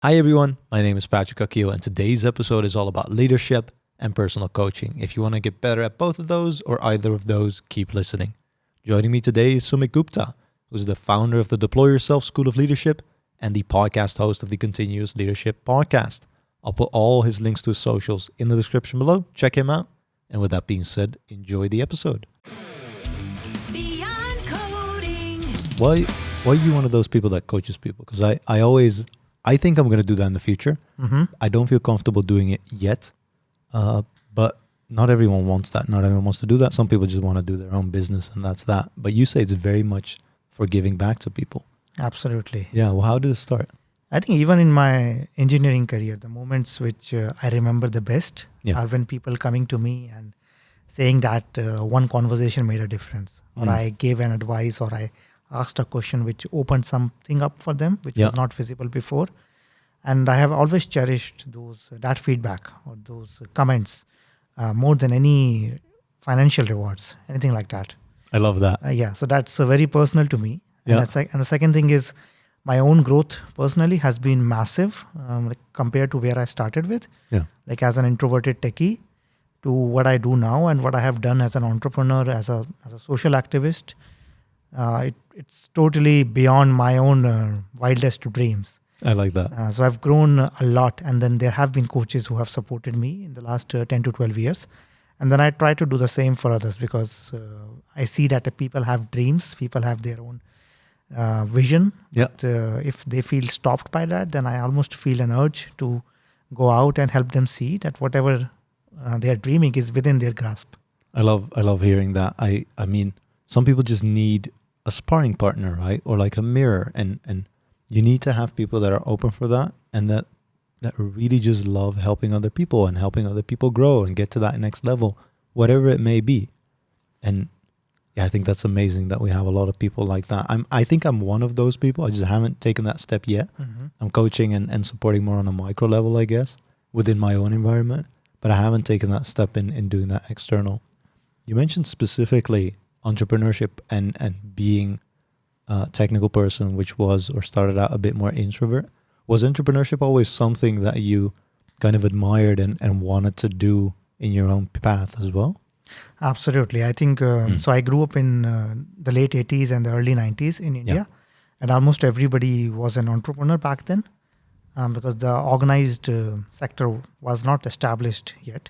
Hi everyone, my name is Patrick Akio and today's episode is all about leadership and personal coaching. If you want to get better at both of those or either of those, keep listening. Joining me today is Sumit Gupta, who's the founder of the Deploy Yourself School of Leadership and the podcast host of the Continuous Leadership podcast. I'll put all his links to his socials in the description below. Check him out. And with that being said, enjoy the episode. Beyond coding. Why are you one of those people that coaches people? Because I think I'm going to do that in the future. Mm-hmm. I don't feel comfortable doing it yet, but not everyone wants that. Not everyone wants to do that. Some people just want to do their own business and that's that. But you say it's very much for giving back to people. Absolutely. Yeah. Well, how did it start? I think even in my engineering career, the moments which I remember the best are when people coming to me and saying that one conversation made a difference, or I gave an advice, or I asked a question which opened something up for them, which was not visible before. And I have always cherished that feedback or those comments more than any financial rewards, anything like that. I love that. So that's very personal to me. And, and the second thing is my own growth personally has been massive compared to where I started with. Like as an introverted techie to what I do now and what I have done as an entrepreneur, as a social activist. It's totally beyond my own wildest dreams. I like that. So I've grown a lot, and then there have been coaches who have supported me in the last 10 to 12 years. And then I try to do the same for others because I see that people have dreams, people have their own vision. But if they feel stopped by that, then I almost feel an urge to go out and help them see that whatever they are dreaming is within their grasp. I love hearing that. I mean, some people just need a sparring partner, right? Or like a mirror. And you need to have people that are open for that and that really just love helping other people and helping other people grow and get to that next level, whatever it may be. And yeah, I think that's amazing that we have a lot of people like that. I think I'm one of those people. I just haven't taken that step yet. Mm-hmm. I'm coaching and supporting more on a micro level, I guess, within my own environment. But I haven't taken that step in doing that external. You mentioned specifically entrepreneurship and being a technical person, which was or started out a bit more introvert. Was entrepreneurship always something that you kind of admired and wanted to do in your own path as well? Absolutely. I think so. I grew up in the late 80s and the early 90s in India, and almost everybody was an entrepreneur back then because the organized sector was not established yet.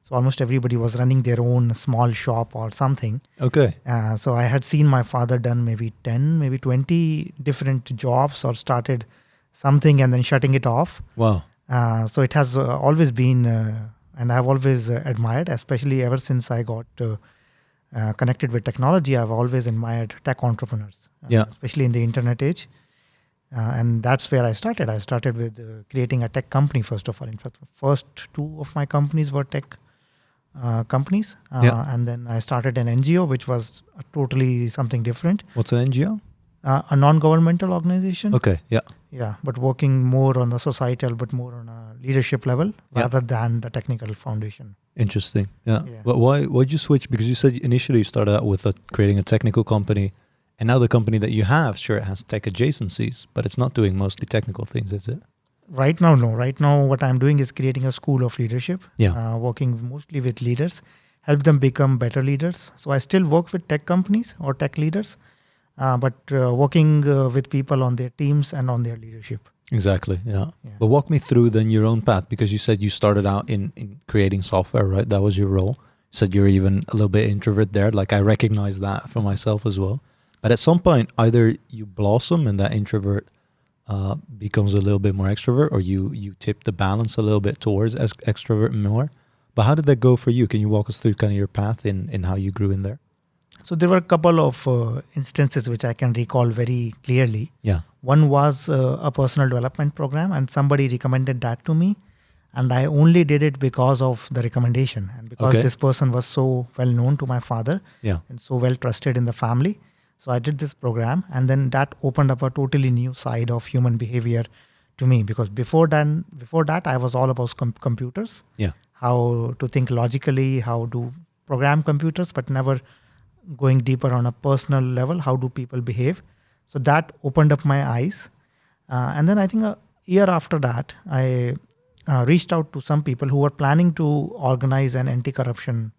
So almost everybody was running their own small shop or something. Okay. So I had seen my father done maybe 10, maybe 20 different jobs or started something and then shutting it off. Wow. So it has always been, and I've always admired, especially ever since I got connected with technology, I've always admired tech entrepreneurs, especially in the internet age. And that's where I started. I started with creating a tech company, first of all. In fact, first two of my companies were tech companies. And then I started an NGO, which was totally something different. What's an NGO? A non-governmental organization. Okay, But working more on the societal, but more on a leadership level rather than the technical foundation. Interesting. But why'd you switch? Because you said initially you started out with creating a technical company. And now the company that you have, sure, it has tech adjacencies, but it's not doing mostly technical things, is it? Right now, no. Right now, what I'm doing is creating a school of leadership, working mostly with leaders, help them become better leaders. So I still work with tech companies or tech leaders, but working with people on their teams and on their leadership. Exactly, But walk me through then your own path, because you said you started out in creating software, right? That was your role. You said you were even a little bit introvert there. Like I recognize that for myself as well. But at some point, either you blossom and that introvert becomes a little bit more extrovert, or you tip the balance a little bit towards extrovert more. But how did that go for you? Can you walk us through kind of your path in how you grew in there? So there were a couple of instances which I can recall very clearly. One was a personal development program, and somebody recommended that to me. And I only did it because of the recommendation and because this person was so well known to my father and so well trusted in the family. So I did this program, and then that opened up a totally new side of human behavior to me, because before that I was all about computers, how to think logically, how to program computers, but never going deeper on a personal level. How do people behave? So that opened up my eyes. And then I think year after that, I reached out to some people who were planning to organize an anti-corruption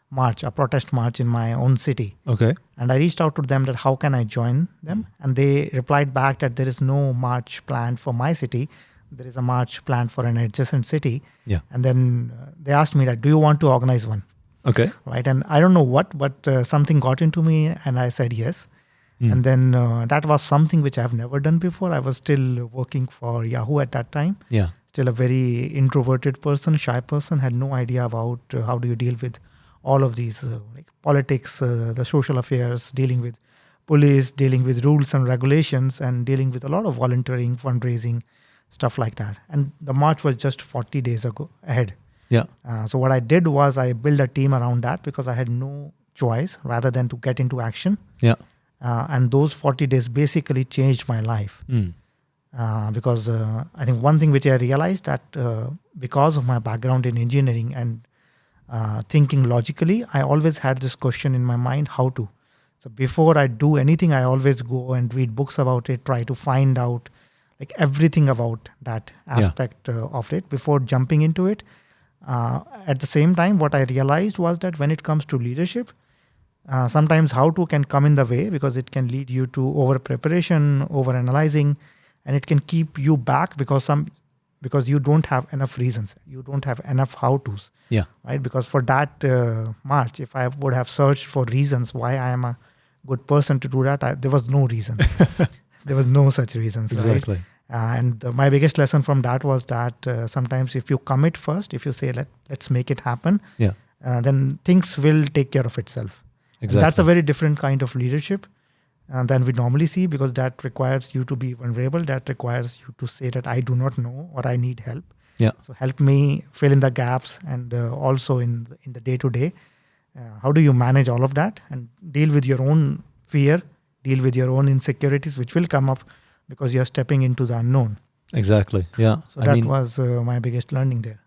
march, a protest march in my own city. Okay. And I reached out to them that how can I join them? And they replied back that there is no march planned for my city. There is a march planned for an adjacent city. Yeah. And then they asked me that, do you want to organize one? Okay. Right. And I don't know what, but something got into me and I said yes. And then that was something which I've never done before. I was still working for Yahoo at that time. Yeah. Still a very introverted person, shy person, had no idea about how do you deal with all of these like politics, the social affairs, dealing with police, dealing with rules and regulations, and dealing with a lot of volunteering, fundraising, stuff like that. And the march was just 40 days ahead. Yeah. So what I did was I built a team around that because I had no choice rather than to get into action. Yeah. And those 40 days basically changed my life. Because I think one thing which I realized that because of my background in engineering and thinking logically, I always had this question in my mind, how to. So before I do anything, I always go and read books about it, try to find out like everything about that aspect of it before jumping into it. At the same time, what I realized was that when it comes to leadership, sometimes how to can come in the way because it can lead you to over preparation, over analyzing, and it can keep you back because you don't have enough reasons. You don't have enough how-tos. Yeah. Right? Because for that march, if I would have searched for reasons why I am a good person to do that, there was no reason. There was no such reasons. Exactly. Right? And my biggest lesson from that was that sometimes if you commit first, if you say, let's make it happen, then things will take care of itself. Exactly. That's a very different kind of leadership than we normally see because that requires you to be vulnerable. That requires you to say that I do not know or I need help. Yeah. So help me fill in the gaps and also in the day-to-day. How do you manage all of that and deal with your own fear, deal with your own insecurities, which will come up because you're stepping into the unknown. Exactly. Yeah. So that was my biggest learning there.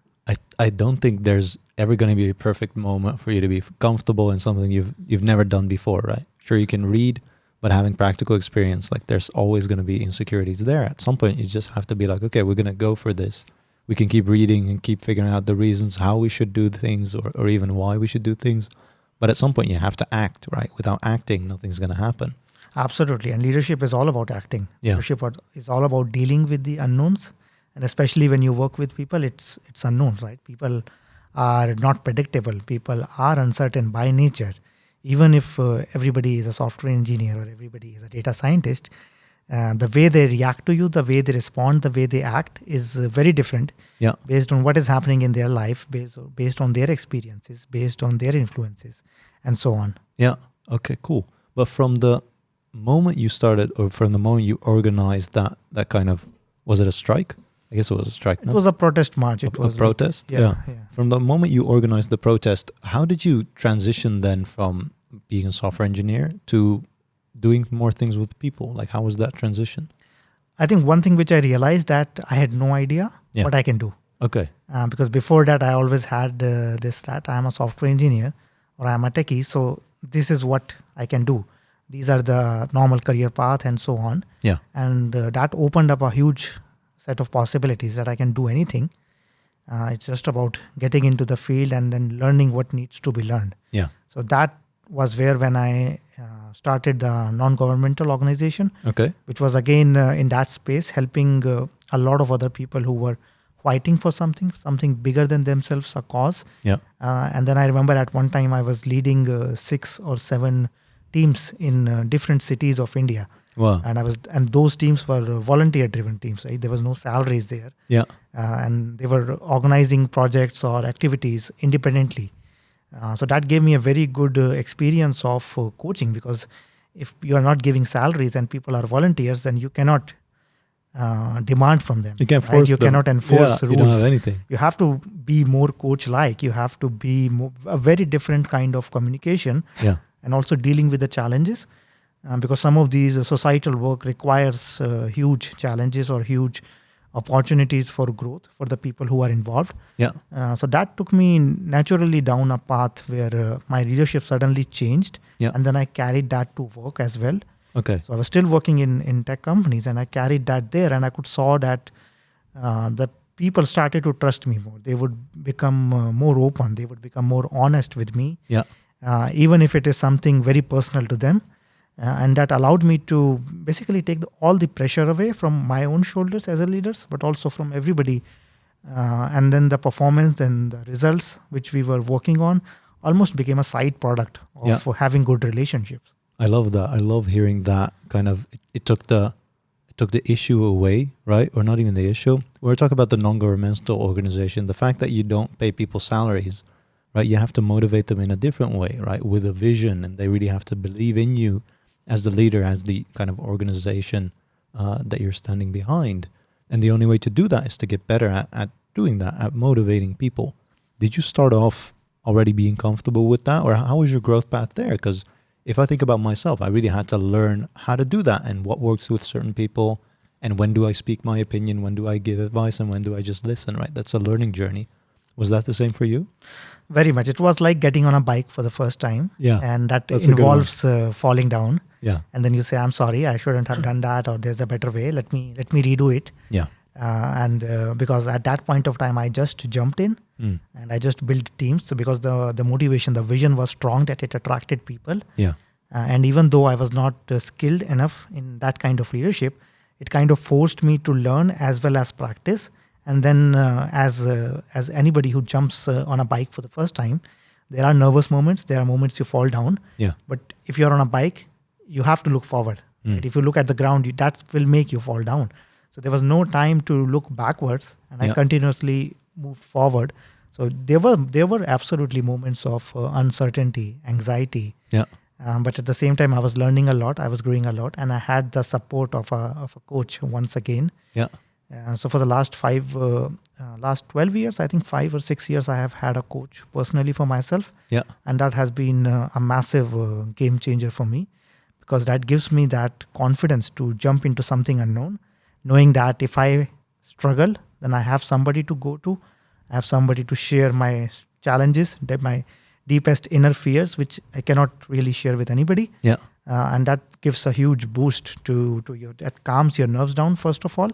I don't think there's ever going to be a perfect moment for you to be comfortable in something you've never done before, right? Sure, you can read, but having practical experience, like there's always going to be insecurities there. At some point, you just have to be like, okay, we're going to go for this. We can keep reading and keep figuring out the reasons how we should do things or even why we should do things. But at some point, you have to act, right? Without acting, nothing's going to happen. Absolutely. And leadership is all about acting. Yeah. Leadership is all about dealing with the unknowns. And especially when you work with people, it's unknowns, right? People are not predictable. People are uncertain by nature. Even if everybody is a software engineer or everybody is a data scientist, the way they react to you, the way they respond, the way they act is very different based on what is happening in their life, based on their experiences, based on their influences, and so on. Yeah. Okay, cool. But from the moment you started or from the moment you organized that kind of, was it a strike? I guess it was a strike. It was a protest march. It was a protest? Yeah. From the moment you organized the protest, how did you transition then from being a software engineer to doing more things with people? Like, how was that transition? I think one thing which I realized that I had no idea what I can do. Okay. Because before that, I always had this that I am a software engineer or I am a techie. So this is what I can do. These are the normal career path and so on. Yeah. And that opened up a huge set of possibilities that I can do anything. It's just about getting into the field and then learning what needs to be learned. Yeah. So that was where when I started the non-governmental organization, which was again in that space, helping a lot of other people who were fighting for something bigger than themselves, a cause. Yeah. And then I remember at one time I was leading 6 or 7 teams in different cities of India. Wow. And those teams were volunteer-driven teams, right? There was no salaries there. Yeah. And they were organizing projects or activities independently. So that gave me a very good experience of coaching, because if you are not giving salaries and people are volunteers, then you cannot demand from them. You can't force them. You cannot enforce rules. You don't have anything. You have to be more coach-like. You have to be a very different kind of communication. Yeah. And also dealing with the challenges. Because some of these societal work requires huge challenges or huge opportunities for growth for the people who are involved. Yeah. So that took me naturally down a path where my leadership suddenly changed. Yeah. And then I carried that to work as well. Okay. So I was still working in tech companies and I carried that there, and I saw that the people started to trust me more. They would become more open. They would become more honest with me, even if it is something very personal to them. And that allowed me to basically take all the pressure away from my own shoulders as a leader, but also from everybody. And then the performance and the results which we were working on almost became a side product of having good relationships. I love that. I love hearing that kind of, it took the issue away, right? Or not even the issue. We're talking about the non-governmental organization. The fact that you don't pay people salaries, right? You have to motivate them in a different way, right? With a vision, and they really have to believe in you as the leader, as the kind of organization that you're standing behind. And the only way to do that is to get better at doing that, at motivating people. Did you start off already being comfortable with that? Or how was your growth path there? Because if I think about myself, I really had to learn how to do that and what works with certain people. And when do I speak my opinion? When do I give advice? And when do I just listen, right? That's a learning journey. Was that the same for you? Very much. It was like getting on a bike for the first time. Yeah. And that involves falling down. Yeah. And then you say, I'm sorry, I shouldn't have done that, or there's a better way. Let me redo it. Yeah. Because at that point of time, I just jumped in and I just built teams. So because the motivation, the vision was strong, that it attracted people. Yeah. And even though I was not skilled enough in that kind of leadership, it kind of forced me to learn as well as practice. And then as anybody who jumps on a bike for the first time, there are nervous moments. There are moments you fall down. Yeah. But if you're on a bike, you have to look forward. Right? If you look at the ground, that will make you fall down. So there was no time to look backwards, and I continuously moved forward. So there were absolutely moments of uncertainty, anxiety. Yeah. But at the same time, I was learning a lot. I was growing a lot, and I had the support of a coach once again. Yeah. So for the last 12 years, I think 5 or 6 years, I have had a coach personally for myself. Yeah. And that has been a massive game changer for me, because that gives me that confidence to jump into something unknown, knowing that if I struggle, then I have somebody to go to. I have somebody to share my challenges, my deepest inner fears, which I cannot really share with anybody. Yeah. And that gives a huge boost to your, that calms your nerves down, first of all,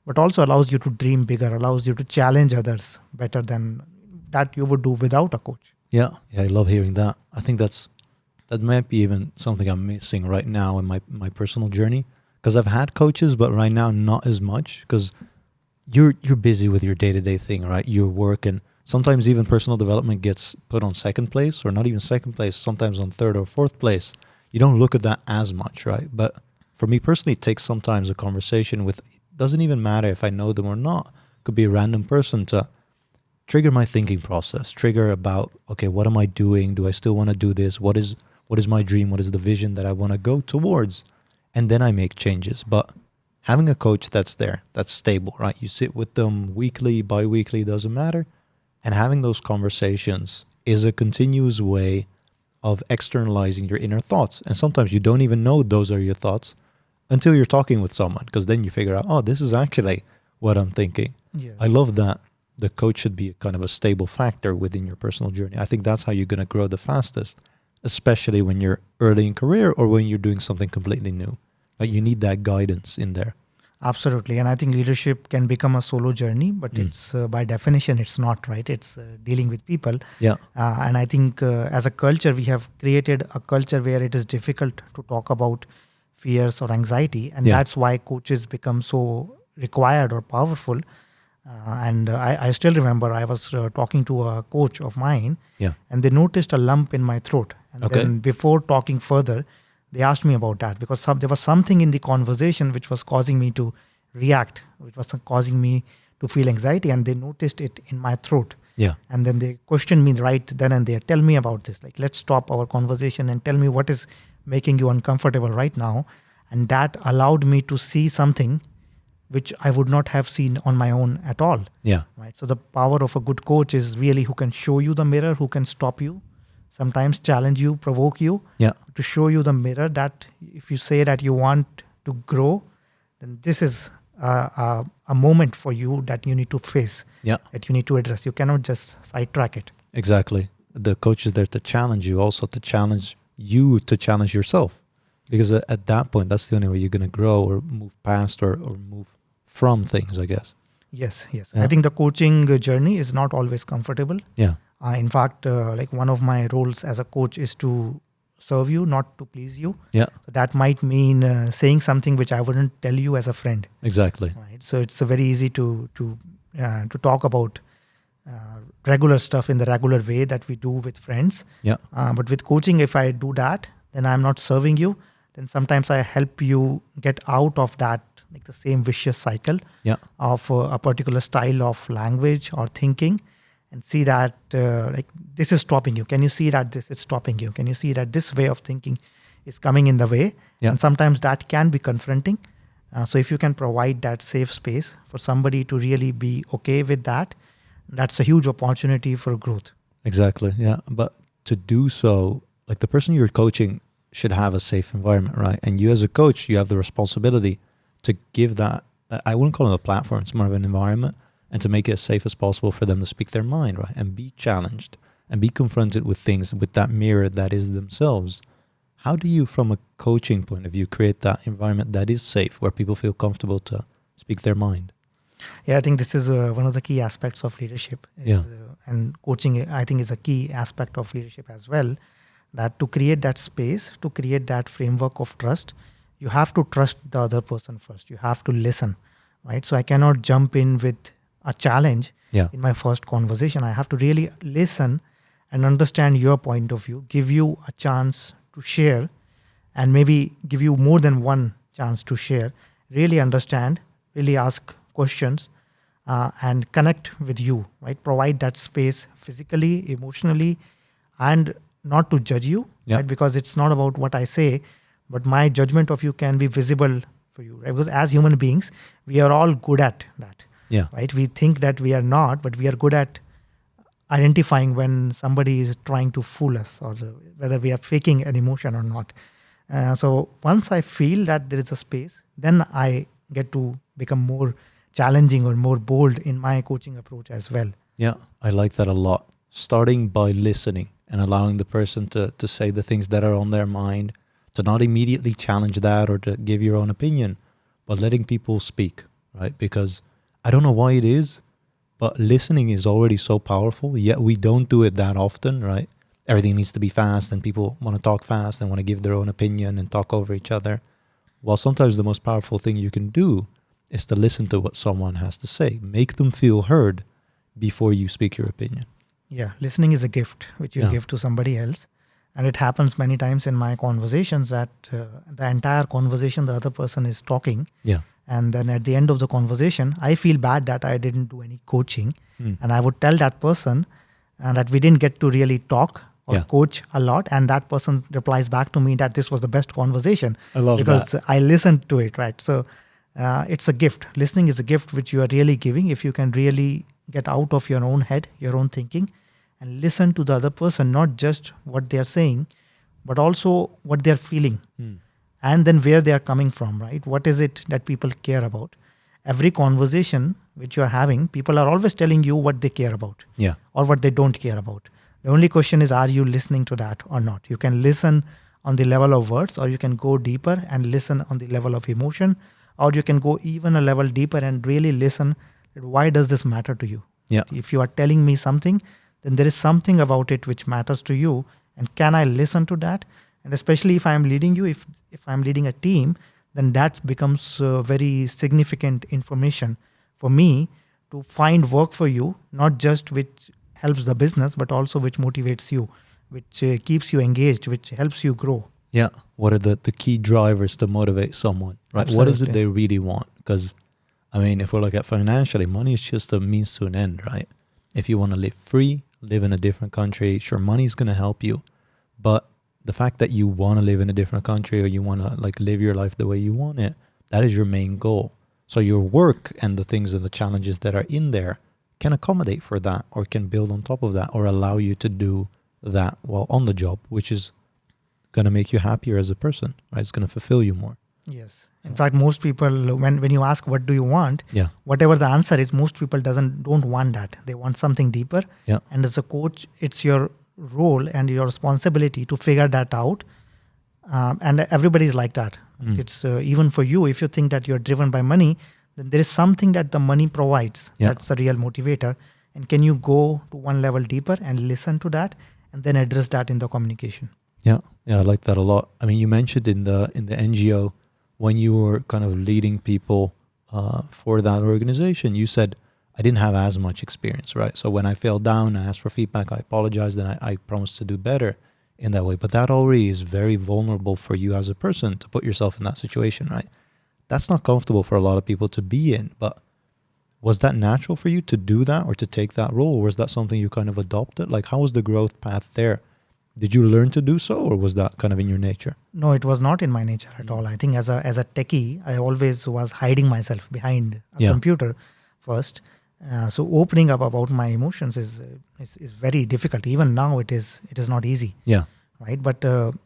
but also allows you to dream bigger, allows you to challenge others better than that you would do without a coach. Yeah. I love hearing that. I think that might be even something I'm missing right now in my personal journey, because I've had coaches, but right now not as much, because you're busy with your day-to-day thing, right? Your work, and sometimes even personal development gets put on second place, or not even second place, sometimes on third or fourth place. You don't look at that as much, right? But for me personally, it takes sometimes a conversation with, it doesn't even matter if I know them or not. It could be a random person to trigger my thinking process, trigger about, okay, what am I doing? Do I still want to do this? What is my dream? What is the vision that I want to go towards? And then I make changes. But having a coach that's there, that's stable, right? You sit with them weekly, bi-weekly, doesn't matter. And having those conversations is a continuous way of externalizing your inner thoughts. And sometimes you don't even know those are your thoughts until you're talking with someone, because then you figure out, oh, this is actually what I'm thinking. Yes. I love that the coach should be kind of a stable factor within your personal journey. I think that's how you're going to grow the fastest, especially when you're early in career or when you're doing something completely new. Like, you need that guidance in there. Absolutely. And I think leadership can become a solo journey, but it's by definition, it's not, right? It's dealing with people. Yeah. And I think as a culture, we have created a culture where it is difficult to talk about fears or anxiety. And that's why coaches become so required or powerful. And I still remember I was talking to a coach of mine, and they noticed a lump in my throat. And then before talking further, they asked me about that, because there was something in the conversation which was causing me to react, which was causing me to feel anxiety, and they noticed it in my throat. Yeah. And then they questioned me right then and there. Tell me about this. Like, let's stop our conversation and tell me what is making you uncomfortable right now. And that allowed me to see something which I would not have seen on my own at all. Yeah. Right. So the power of a good coach is really who can show you the mirror, who can stop you, sometimes challenge you, provoke you, to show you the mirror that if you say that you want to grow, then this is a moment for you that you need to face, that you need to address. You cannot just sidetrack it. Exactly. The coach is there to challenge you, also to challenge you to challenge yourself. Because at that point, that's the only way you're going to grow or move past or move from things, I guess. Yes. Yeah. I think the coaching journey is not always comfortable. Yeah. In fact, like one of my roles as a coach is to serve you, not to please you. Yeah. So that might mean saying something which I wouldn't tell you as a friend. Exactly. Right. So it's very easy to talk about regular stuff in the regular way that we do with friends. Yeah. But with coaching, if I do that, then I'm not serving you. Then sometimes I help you get out of that, like the same vicious cycle Yeah. of a particular style of language or thinking, and see that like this is stopping you. Can you see that this is stopping you? Can you see that this way of thinking is coming in the way? Yeah. And sometimes that can be confronting. So if you can provide that safe space for somebody to really be okay with that, that's a huge opportunity for growth. Exactly. Yeah. But to do so, like the person you're coaching should have a safe environment, right? And you as a coach, you have the responsibility to give that, I wouldn't call it a platform, it's more of an environment, and to make it as safe as possible for them to speak their mind, right? And be challenged and be confronted with things with that mirror that is themselves. How do you, from a coaching point of view, create that environment that is safe, where people feel comfortable to speak their mind? Yeah, I think this is one of the key aspects of leadership. And coaching, I think, is a key aspect of leadership as well. That to create that space, to create that framework of trust, you have to trust the other person first. You have to listen, right? So I cannot jump in with a challenge in my first conversation. I have to really listen and understand your point of view, give you a chance to share, and maybe give you more than one chance to share. Really understand, really ask questions, and connect with you, right? Provide that space physically, emotionally, and not to judge you, right? Because it's not about what I say, but my judgment of you can be visible for you, right? Because as human beings, we are all good at that, right? We think that we are not, but we are good at identifying when somebody is trying to fool us, or whether we are faking an emotion or not. So once I feel that there is a space, then I get to become more challenging or more bold in my coaching approach as well. Yeah, I like that a lot. Starting by listening and allowing the person to say the things that are on their mind, to not immediately challenge that or to give your own opinion, but letting people speak, right? Because I don't know why it is, but listening is already so powerful, yet we don't do it that often, right? Everything needs to be fast and people want to talk fast and want to give their own opinion and talk over each other. While sometimes the most powerful thing you can do is to listen to what someone has to say. Make them feel heard before you speak your opinion. Yeah, listening is a gift which you give to somebody else. And it happens many times in my conversations that the entire conversation, the other person is talking. Yeah. And then at the end of the conversation, I feel bad that I didn't do any coaching. And I would tell that person that we didn't get to really talk or coach a lot. And that person replies back to me that this was the best conversation. I love because that. I listened to it, right? So it's a gift. Listening is a gift which you are really giving if you can really get out of your own head, your own thinking, and listen to the other person, not just what they're saying, but also what they're feeling. And then where they are coming from, right? What is it that people care about? Every conversation which you are having, people are always telling you what they care about or what they don't care about. The only question is, are you listening to that or not? You can listen on the level of words, or you can go deeper and listen on the level of emotion, or you can go even a level deeper and really listen. Why does this matter to you? If you are telling me something, then there is something about it which matters to you. And can I listen to that? And especially if I'm leading you, if I'm leading a team, then that becomes very significant information for me to find work for you, not just which helps the business, but also which motivates you, which keeps you engaged, which helps you grow. Yeah. What are the key drivers to motivate someone, right? Absolutely. What is it they really want? Because, I mean, if we look at financially, money is just a means to an end, right? If you want to live free, live in a different country, sure, money is going to help you. But the fact that you want to live in a different country, or you want to like live your life the way you want it, that is your main goal. So your work and the things and the challenges that are in there can accommodate for that, or can build on top of that, or allow you to do that while on the job, which is going to make you happier as a person, right? It's going to fulfill you more. Yes. In fact, most people, when you ask what do you want, whatever the answer is, most people don't want that. They want something deeper. And as a coach, it's your role and your responsibility to figure that out. And everybody's like that. It's even for you, if you think that you're driven by money, then there is something that the money provides. Yeah. That's the real motivator. And can you go to one level deeper and listen to that and then address that in the communication? Yeah, I like that a lot. I mean, you mentioned in the NGO when you were kind of leading people for that organization, you said, I didn't have as much experience, right? So when I fell down, I asked for feedback, I apologized, and I promised to do better in that way. But that already is very vulnerable for you as a person to put yourself in that situation, right? That's not comfortable for a lot of people to be in. But was that natural for you to do that or to take that role? Or was that something you kind of adopted? Like, how was the growth path there? Did you learn to do so, or was that kind of in your nature? No, it was not in my nature at all. I think as a techie, I always was hiding myself behind a computer first. So opening up about my emotions is very difficult. Even now, it is not easy. Yeah. Right. But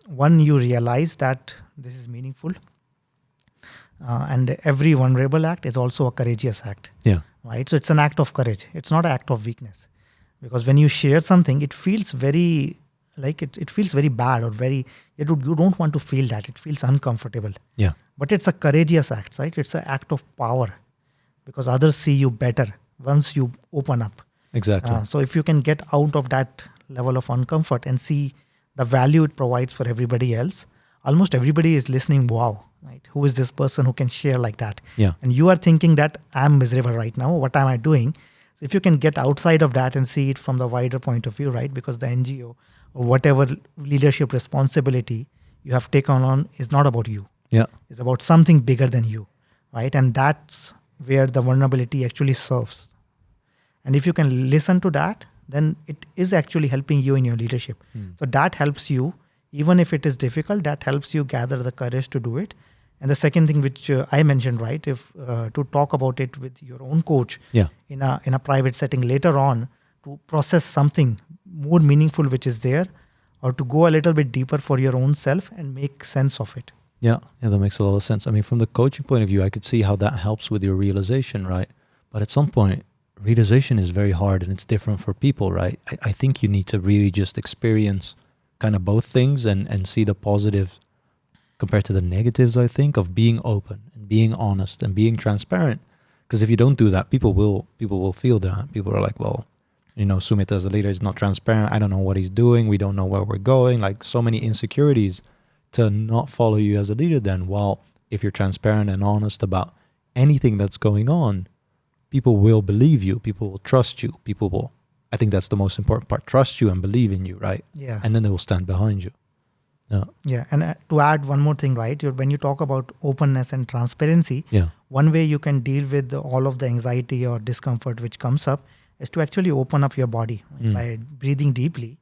when you realize that this is meaningful, and every vulnerable act is also a courageous act. Yeah. Right. So it's an act of courage. It's not an act of weakness, because when you share something, it feels very like it feels very bad or very you don't want to feel that. It feels uncomfortable. Yeah. But it's a courageous act, right? It's an act of power, because others see you better once you open up. Exactly. So if you can get out of that level of uncomfort and see the value it provides for everybody else, almost everybody is listening. Wow, right? Who is this person who can share like that? Yeah. And you are thinking that I'm miserable right now. What am I doing? So if you can get outside of that and see it from the wider point of view, right? Because the NGO or whatever leadership responsibility you have taken on is not about you. Yeah. It's about something bigger than you, right? And that's where the vulnerability actually serves. And if you can listen to that, then it is actually helping you in your leadership. So that helps you, even if it is difficult, that helps you gather the courage to do it. And the second thing which I mentioned, right, if to talk about it with your own coach in a private setting later on, to process something more meaningful which is there, or to go a little bit deeper for your own self and make sense of it. Yeah, that makes a lot of sense. I mean, from the coaching point of view, I could see how that helps with your realization, right? But at some point, realization is very hard and it's different for people, right? I think you need to really just experience kind of both things and see the positives compared to the negatives, I think, of being open and being honest and being transparent. Because if you don't do that, people will feel that. People are like, well, Sumit as a leader is not transparent. I don't know what he's doing. We don't know where we're going. Like, so many insecurities to not follow you as a leader then. While if you're transparent and honest about anything that's going on, people will believe you. People will trust you. People will, I think that's the most important part, trust you and believe in you, right? Yeah. And then they will stand behind you. Yeah. Yeah. And to add one more thing, right? When you talk about openness and transparency, one way you can deal with all of the anxiety or discomfort which comes up is to actually open up your body by breathing deeply.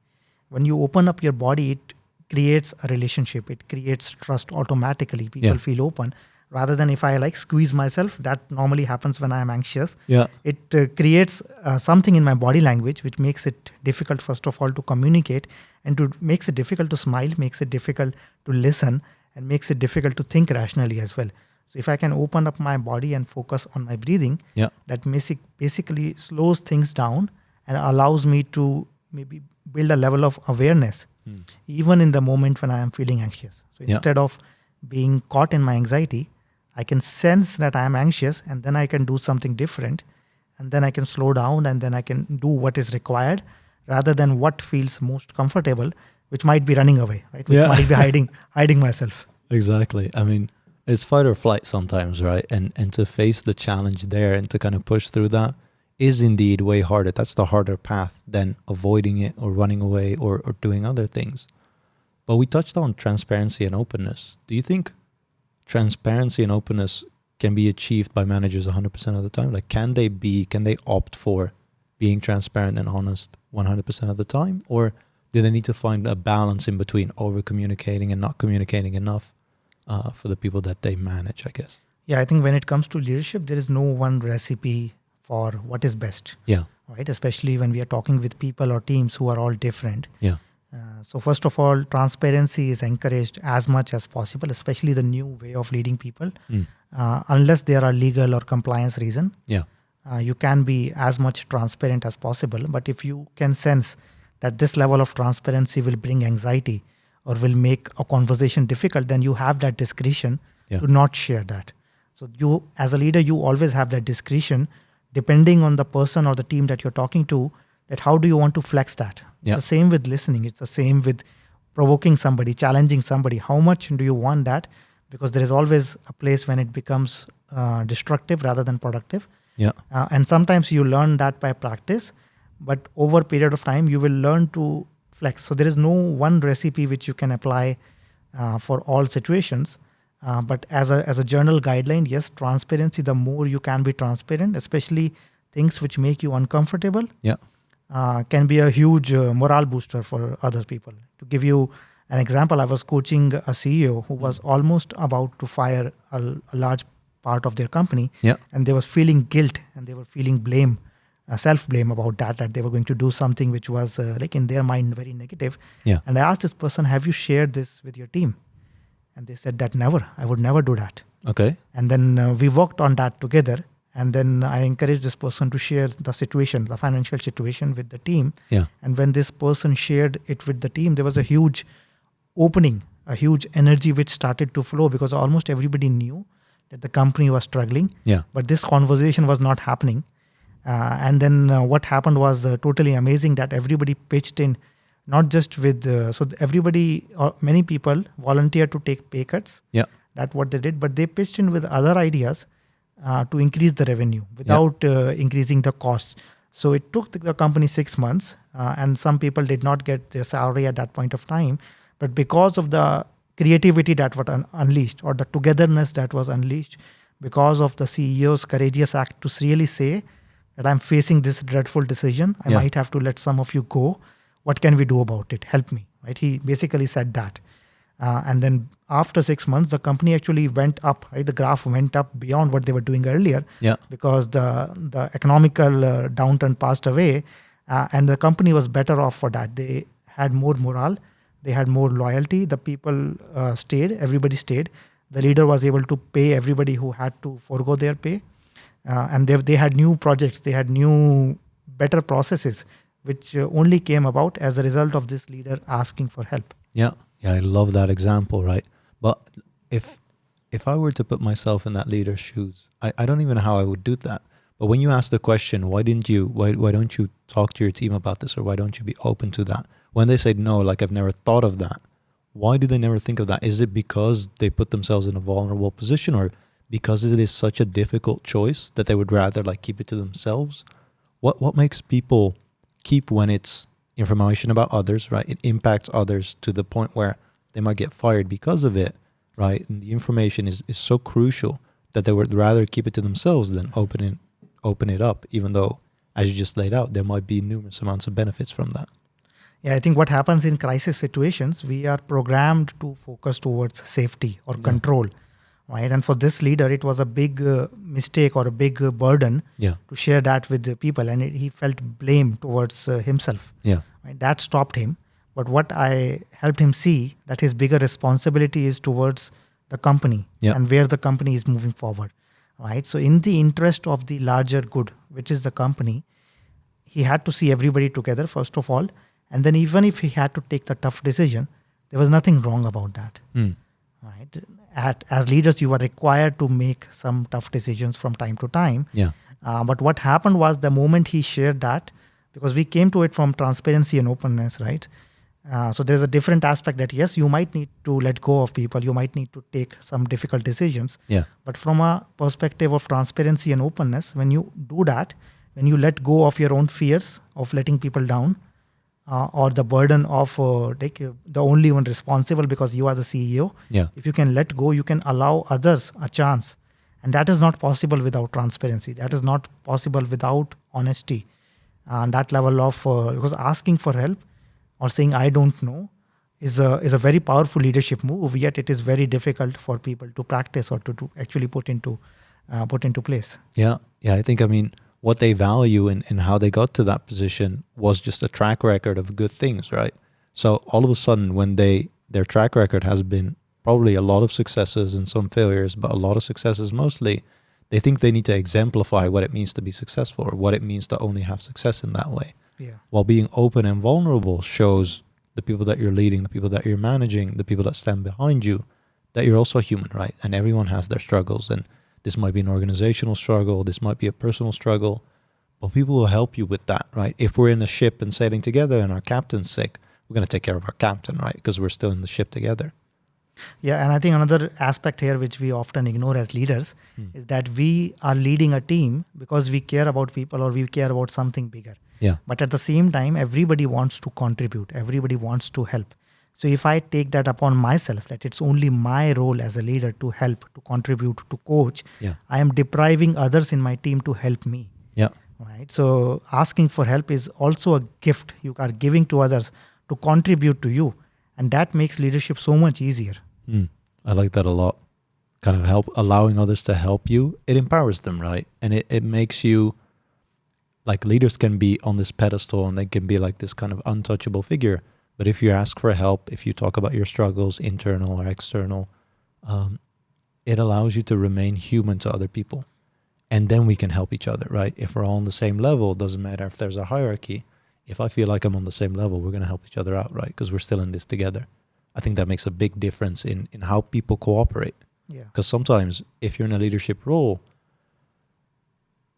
When you open up your body, it creates a relationship. It creates trust automatically. People feel open. Rather than if I squeeze myself, that normally happens when I am anxious. Yeah. It creates something in my body language which makes it difficult, first of all, to communicate, and makes it difficult to smile, makes it difficult to listen, and makes it difficult to think rationally as well. So if I can open up my body and focus on my breathing, that basically slows things down and allows me to maybe build a level of awareness, even in the moment when I am feeling anxious. So instead of being caught in my anxiety, I can sense that I am anxious, and then I can do something different, and then I can slow down, and then I can do what is required rather than what feels most comfortable, which might be running away, right? Which might be hiding myself. Exactly. I mean, it's fight or flight sometimes, right? And to face the challenge there and to kind of push through that is indeed way harder. That's the harder path than avoiding it or running away or doing other things. But we touched on transparency and openness. Do you think transparency and openness can be achieved by managers 100% of the time? Like, can they opt for being transparent and honest 100% of the time? Or do they need to find a balance in between over communicating and not communicating enough for the people that they manage, I guess? Yeah, I think when it comes to leadership, there is no one recipe for what is best. Yeah. Right? Especially when we are talking with people or teams who are all different. Yeah. So first of all, transparency is encouraged as much as possible, especially the new way of leading people. Unless there are legal or compliance reason, you can be as much transparent as possible. But if you can sense that this level of transparency will bring anxiety or will make a conversation difficult, then you have that discretion to not share that. So you, as a leader, you always have that discretion, depending on the person or the team that you're talking to, that how do you want to flex that? It's the same with listening. It's the same with provoking somebody, challenging somebody. How much do you want that? Because there is always a place when it becomes destructive rather than productive. Yeah. And sometimes you learn that by practice, but over a period of time, you will learn to flex. So there is no one recipe which you can apply for all situations. But as a general guideline, yes, transparency, the more you can be transparent, especially things which make you uncomfortable, can be a huge morale booster for other people. To give you an example, I was coaching a CEO who was almost about to fire a large part of their company, and they were feeling guilt and they were feeling blame, self-blame about that they were going to do something which was like in their mind very negative. And I asked this person, have you shared this with your team? And they said that never, I would never do that. Okay. And then we worked on that together. And then I encouraged this person to share the situation, the financial situation with the team. And when this person shared it with the team, there was a huge opening, a huge energy which started to flow, because almost everybody knew that the company was struggling. But this conversation was not happening. And then what happened was totally amazing, that everybody pitched in, not just with, so everybody, many people volunteered to take pay cuts. That's what they did, but they pitched in with other ideas to increase the revenue without increasing the costs. So it took the company 6 months, and some people did not get their salary at that point of time. But because of the creativity that was unleashed, or the togetherness that was unleashed, because of the CEO's courageous act to really say that I'm facing this dreadful decision, I might have to let some of you go. What can we do about it? Help me, right? He basically said that. And then after 6 months, the company actually went up, right? The graph went up beyond what they were doing earlier, because the economical downturn passed away, and the company was better off for that. They had more morale, they had more loyalty, the people stayed, everybody stayed. The leader was able to pay everybody who had to forego their pay, and they had new projects, they had new, better processes, which only came about as a result of this leader asking for help. Yeah, I love that example, right? But if I were to put myself in that leader's shoes, I don't even know how I would do that. But when you ask the question, why don't you talk to your team about this, or why don't you be open to that? When they say no, like I've never thought of that, why do they never think of that? Is it because they put themselves in a vulnerable position, or because it is such a difficult choice that they would rather like keep it to themselves? What makes people keep when it's information about others, right? It impacts others to the point where they might get fired because of it, right? And the information is so crucial that they would rather keep it to themselves than open it up, even though, as you just laid out, there might be numerous amounts of benefits from that. Yeah, I think what happens in crisis situations, we are programmed to focus towards safety or control, right? And for this leader, it was a big mistake or a big burden to share that with the people, and he felt blame towards himself. Right? That stopped him. But what I helped him see, that his bigger responsibility is towards the company and where the company is moving forward, right? So in the interest of the larger good, which is the company, he had to see everybody together, first of all. And then even if he had to take the tough decision, there was nothing wrong about that. Right? As leaders, you are required to make some tough decisions from time to time. But what happened was, the moment he shared that, because we came to it from transparency and openness, right? So there's a different aspect that, yes, you might need to let go of people, you might need to take some difficult decisions. But from a perspective of transparency and openness, when you do that, when you let go of your own fears of letting people down, or the burden of the only one responsible because you are the CEO. If you can let go, you can allow others a chance. And that is not possible without transparency. That is not possible without honesty. And that level of, because asking for help or saying, I don't know, is a very powerful leadership move, yet it is very difficult for people to practice or to actually put into place. I think, what they value and how they got to that position was just a track record of good things, right? So all of a sudden, when their track record has been probably a lot of successes and some failures, but a lot of successes mostly, they think they need to exemplify what it means to be successful, or what it means to only have success in that way. While being open and vulnerable shows the people that you're leading, the people that you're managing, the people that stand behind you, that you're also human, right? And everyone has their struggles, and This might be an organizational struggle. This might be a personal struggle. But people will help you with that, right? If we're in a ship and sailing together and our captain's sick, we're going to take care of our captain, right? Because we're still in the ship together. Yeah, and I think another aspect here which we often ignore as leaders is that we are leading a team because we care about people or we care about something bigger. Yeah. But at the same time, everybody wants to contribute. Everybody wants to help. So if I take that upon myself, that it's only my role as a leader to help, to contribute, to coach, I am depriving others in my team to help me. Yeah. Right. So asking for help is also a gift you are giving to others to contribute to you. And that makes leadership so much easier. I like that a lot. Kind of allowing others to help you. It empowers them, right? And it makes you, like, leaders can be on this pedestal and they can be like this kind of untouchable figure. But if you ask for help, if you talk about your struggles, internal or external, it allows you to remain human to other people. And then we can help each other, right? If we're all on the same level, it doesn't matter if there's a hierarchy. If I feel like I'm on the same level, we're going to help each other out, right? Because we're still in this together. I think that makes a big difference in how people cooperate. Yeah. Because sometimes if you're in a leadership role,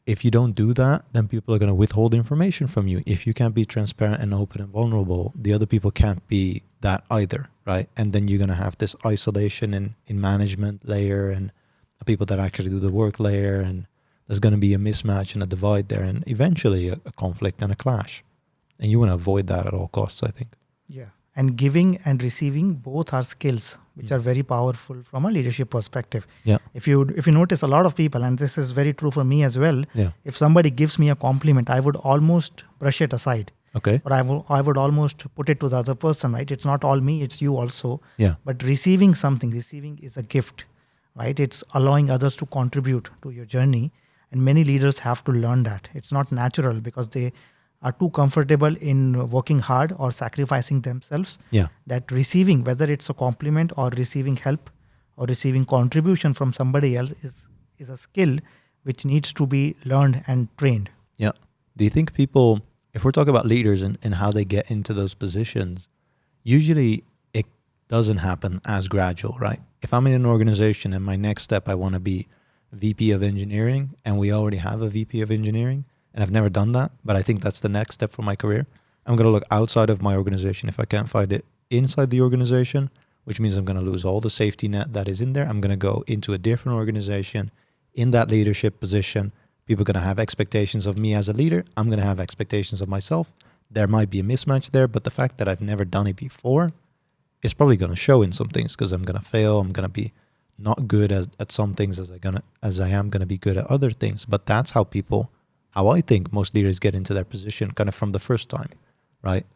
if you don't do that, then people are going to withhold information from you. If you can't be transparent and open and vulnerable, the other people can't be that either, right? And then you're going to have this isolation in management layer and people that actually do the work layer, and there's going to be a mismatch and a divide there, and eventually a conflict and a clash. And you want to avoid that at all costs, I think. Yeah. And giving and receiving both are skills which are very powerful from a leadership perspective. Yeah. If you notice, a lot of people, and this is very true for me as well, if somebody gives me a compliment, I would almost brush it aside. Okay. Or I would almost put it to the other person, right? It's not all me, it's you also. Yeah. But receiving is a gift, right? It's allowing others to contribute to your journey. And many leaders have to learn that. It's not natural because they are too comfortable in working hard or sacrificing themselves. Yeah. That receiving, whether it's a compliment or receiving help or receiving contribution from somebody else, is a skill which needs to be learned and trained. Yeah. Do you think people, if we're talking about leaders and how they get into those positions, usually it doesn't happen as gradual, right? If I'm in an organization and my next step, I want to be VP of engineering, and we already have a VP of engineering, and I've never done that, but I think that's the next step for my career. I'm going to look outside of my organization if I can't find it inside the organization, which means I'm going to lose all the safety net that is in there. I'm going to go into a different organization in that leadership position. People are going to have expectations of me as a leader. I'm going to have expectations of myself. There might be a mismatch there, but the fact that I've never done it before is probably going to show in some things because I'm going to fail. I'm going to be not good at some things as I am going to be good at other things. But that's how I think most leaders get into their position kind of from the first time, right?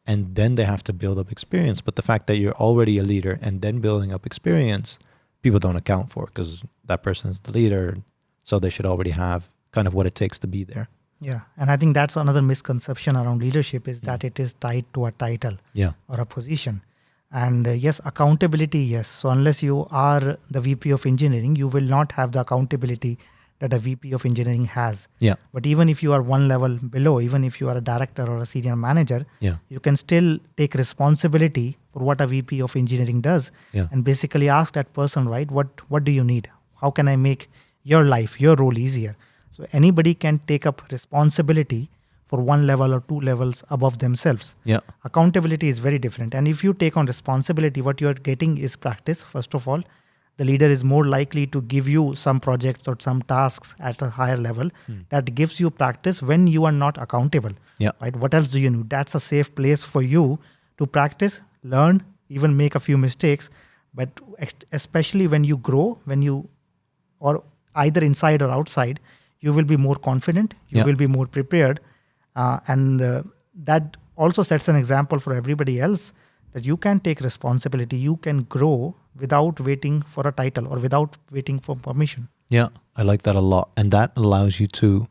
And then they have to build up experience. But the fact that you're already a leader and then building up experience, people don't account for because that person is the leader. So they should already have kind of what it takes to be there. Yeah. And I think that's another misconception around leadership is that it is tied to a title or a position. And yes, accountability, yes. So unless you are the VP of engineering, you will not have the accountability that a VP of engineering has. Yeah. But even if you are one level below, even if you are a director or a senior manager, you can still take responsibility for what a VP of engineering does and basically ask that person, right, what do you need? How can I make your life, your role easier? So anybody can take up responsibility for one level or two levels above themselves. Yeah. Accountability is very different. And if you take on responsibility, what you are getting is practice, first of all. The leader is more likely to give you some projects or some tasks at a higher level that gives you practice when you are not accountable. Yeah. Right? What else do you know? That's a safe place for you to practice, learn, even make a few mistakes. But especially when you grow, or either inside or outside, you will be more confident, you will be more prepared. And that also sets an example for everybody else that you can take responsibility, you can grow without waiting for a title or without waiting for permission. Yeah, I like that a lot. And that allows you to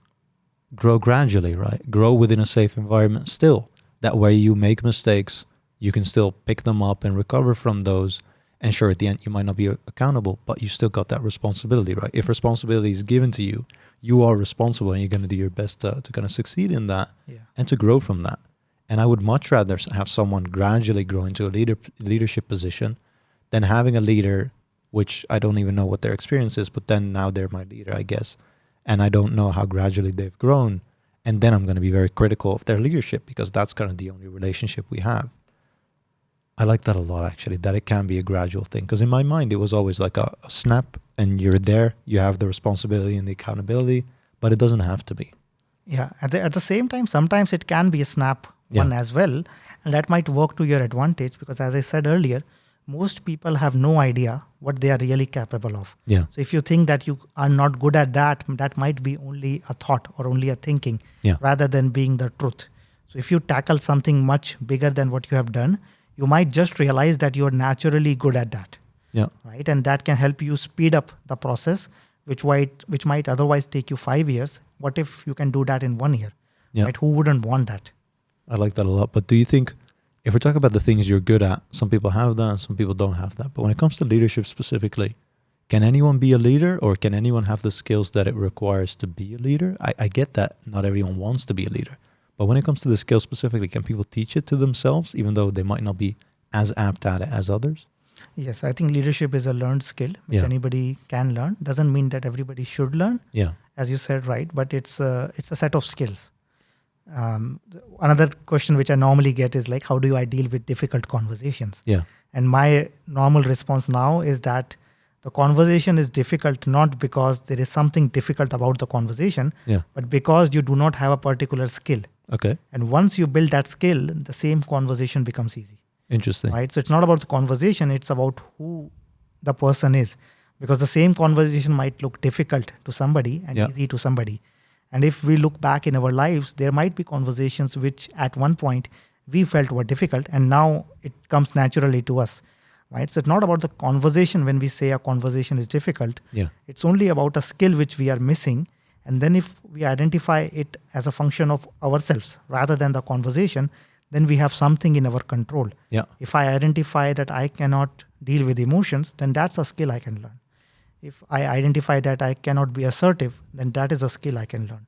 grow gradually, right? Grow within a safe environment still. That way you make mistakes, you can still pick them up and recover from those. And sure, at the end, you might not be accountable, but you still got that responsibility, right? If responsibility is given to you, you are responsible and you're going to do your best to kind of succeed in that and to grow from that. And I would much rather have someone gradually grow into a leadership position than having a leader which I don't even know what their experience is, but then now they're my leader, I guess. And I don't know how gradually they've grown. And then I'm going to be very critical of their leadership because that's kind of the only relationship we have. I like that a lot, actually, that it can be a gradual thing. Because in my mind, it was always like a snap and you're there, you have the responsibility and the accountability, but it doesn't have to be. Yeah. At the same time, sometimes it can be a snap one as well. And that might work to your advantage because, as I said earlier, most people have no idea what they are really capable of. Yeah. So if you think that you are not good at that, that might be only a thought or only a thinking rather than being the truth. So if you tackle something much bigger than what you have done, you might just realize that you are naturally good at that. Yeah. Right. And that can help you speed up the process, which might otherwise take you 5 years. What if you can do that in 1 year? Yeah. Right? Who wouldn't want that? I like that a lot. But do you think, if we're talking about the things you're good at, some people have that and some people don't have that. But when it comes to leadership specifically, can anyone be a leader or can anyone have the skills that it requires to be a leader? I get that not everyone wants to be a leader. But when it comes to the skills specifically, can people teach it to themselves, even though they might not be as apt at it as others? Yes, I think leadership is a learned skill which anybody can learn. Doesn't mean that everybody should learn, as you said, right? But it's a set of skills. Another question which I normally get is like, how do I deal with difficult conversations? Yeah. And my normal response now is that the conversation is difficult not because there is something difficult about the conversation, but because you do not have a particular skill. Okay. And once you build that skill, the same conversation becomes easy. Interesting. Right? So it's not about the conversation, it's about who the person is. Because the same conversation might look difficult to somebody and easy to somebody. And if we look back in our lives, there might be conversations which at one point we felt were difficult and now it comes naturally to us. Right? So it's not about the conversation when we say a conversation is difficult. It's only about a skill which we are missing. And then if we identify it as a function of ourselves rather than the conversation, then we have something in our control. If I identify that I cannot deal with emotions, then that's a skill I can learn. If I identify that I cannot be assertive, then that is a skill I can learn.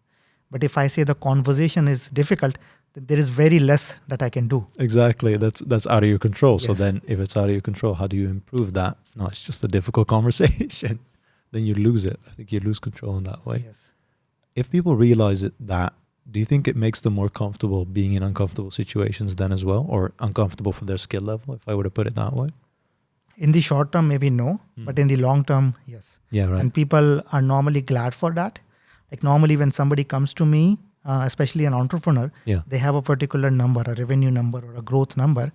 But if I say the conversation is difficult, then there is very less that I can do. Exactly. That's out of your control. So then if it's out of your control, how do you improve that? No, it's just a difficult conversation. Then you lose it. I think you lose control in that way. If people realize that, do you think it makes them more comfortable being in uncomfortable situations then as well, or uncomfortable for their skill level, if I were to put it that way? In the short term, maybe no, but in the long term, yes. Yeah, right. And people are normally glad for that. Like normally when somebody comes to me, especially an entrepreneur, they have a particular number, a revenue number or a growth number.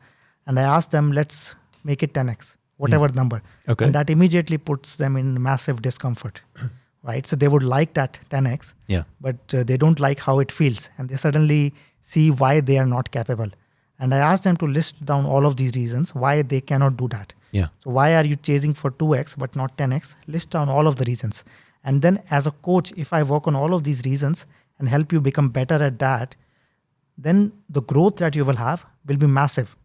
And I ask them, let's make it 10x, whatever number. Okay. And that immediately puts them in massive discomfort. Right? So they would like that 10x, but they don't like how it feels. And they suddenly see why they are not capable. And I ask them to list down all of these reasons why they cannot do that. So why are you chasing for 2x but not 10x? List down all of the reasons. And then as a coach, if I work on all of these reasons and help you become better at that, then the growth that you will have will be massive.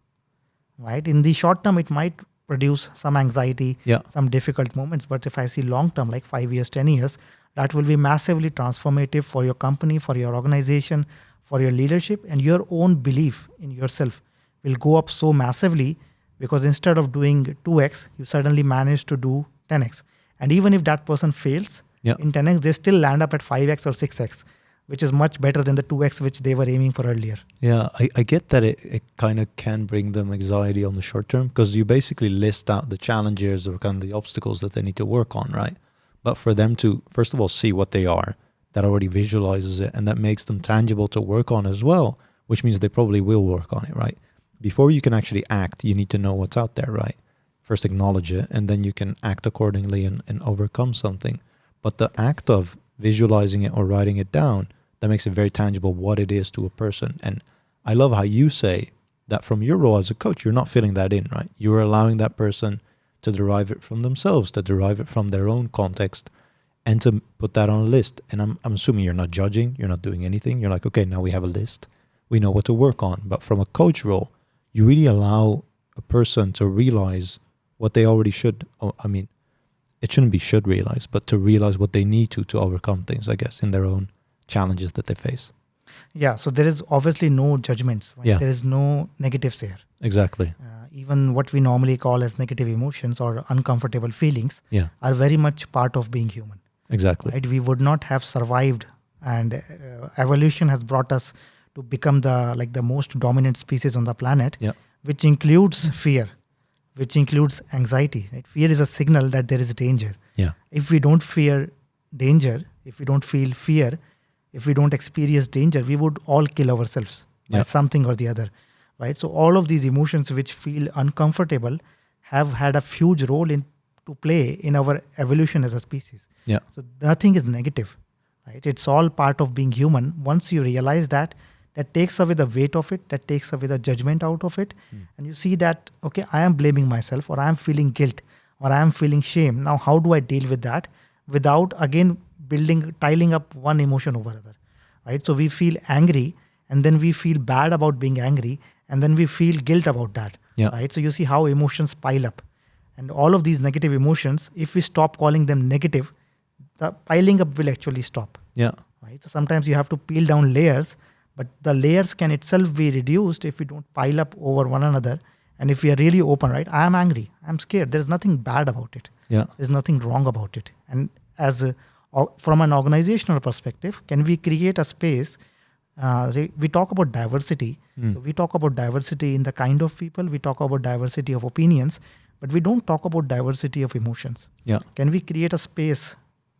Right? In the short term, it might produce some anxiety, some difficult moments. But if I see long term, like 5 years, 10 years, that will be massively transformative for your company, for your organization, for your leadership, and your own belief in yourself will go up so massively because instead of doing 2x, you suddenly manage to do 10x. And even if that person fails in 10x, they still land up at 5x or 6x, which is much better than the 2x which they were aiming for earlier. Yeah, I get that it kind of can bring them anxiety on the short term because you basically list out the challenges or kind of the obstacles that they need to work on, right? But for them to, first of all, see what they are, that already visualizes it and that makes them tangible to work on as well, which means they probably will work on it, right? Before you can actually act, you need to know what's out there, right? First acknowledge it and then you can act accordingly and overcome something. But the act of visualizing it or writing it down, that makes it very tangible what it is to a person. And I love how you say that from your role as a coach, you're not filling that in, right? You're allowing that person to derive it from themselves, to derive it from their own context and to put that on a list. And I'm assuming you're not judging, you're not doing anything. You're like, okay, now we have a list. We know what to work on. But from a coach role, you really allow a person to realize what they already should. I mean, it shouldn't be should realize, but to realize what they need to overcome things, I guess, in their own challenges that they face. Yeah, so there is obviously no judgments. Right? There is no negatives here. Exactly. even what we normally call as negative emotions or uncomfortable feelings, are very much part of being human. Exactly. Right? We would not have survived, and evolution has brought us to become the most dominant species on the planet, which includes fear, which includes anxiety. Right? Fear is a signal that there is danger. If we don't fear danger, if we don't feel fear, if we don't experience danger, we would all kill ourselves by something or the other. Right? So all of these emotions which feel uncomfortable have had a huge role to play in our evolution as a species. So nothing is negative. Right? It's all part of being human. Once you realize that takes away the weight of it, that takes away the judgment out of it. And you see that, okay, I am blaming myself, or I am feeling guilt, or I am feeling shame. Now, how do I deal with that without, again, tiling up one emotion over other? Right? So we feel angry, and then we feel bad about being angry, and then we feel guilt about that. Right? So you see how emotions pile up. And all of these negative emotions, if we stop calling them negative, the piling up will actually stop. Right? So sometimes you have to peel down layers, but the layers can itself be reduced if we don't pile up over one another. And if we are really open, right? I am angry, I'm scared. There's nothing bad about it. There's nothing wrong about it. And from an organizational perspective, can we create a space? We talk about diversity. So we talk about diversity in the kind of people, we talk about diversity of opinions, but we don't talk about diversity of emotions. Can we create a space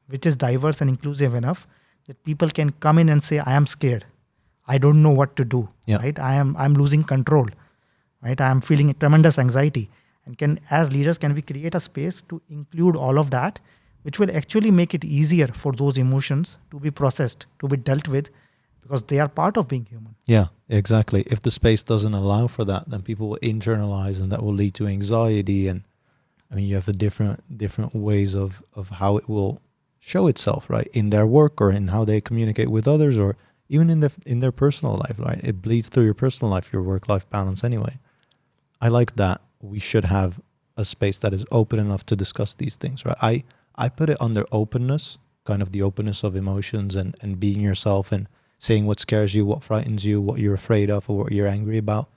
which is diverse and inclusive enough that people can come in and say, I am scared, I don't know what to do, right? I'm losing control, right? I am feeling tremendous anxiety. And as leaders, can we create a space to include all of that, which will actually make it easier for those emotions to be processed, to be dealt with, because they are part of being human. Yeah, exactly. If the space doesn't allow for that, then people will internalize, and that will lead to anxiety. And I mean, you have the different ways of how it will show itself, right? In their work, or in how they communicate with others, or even in their personal life, right? It bleeds through your personal life, your work-life balance anyway. I like that we should have a space that is open enough to discuss these things, right? I put it under openness, kind of the openness of emotions and being yourself and saying what scares you, what frightens you, what you're afraid of, or what you're angry about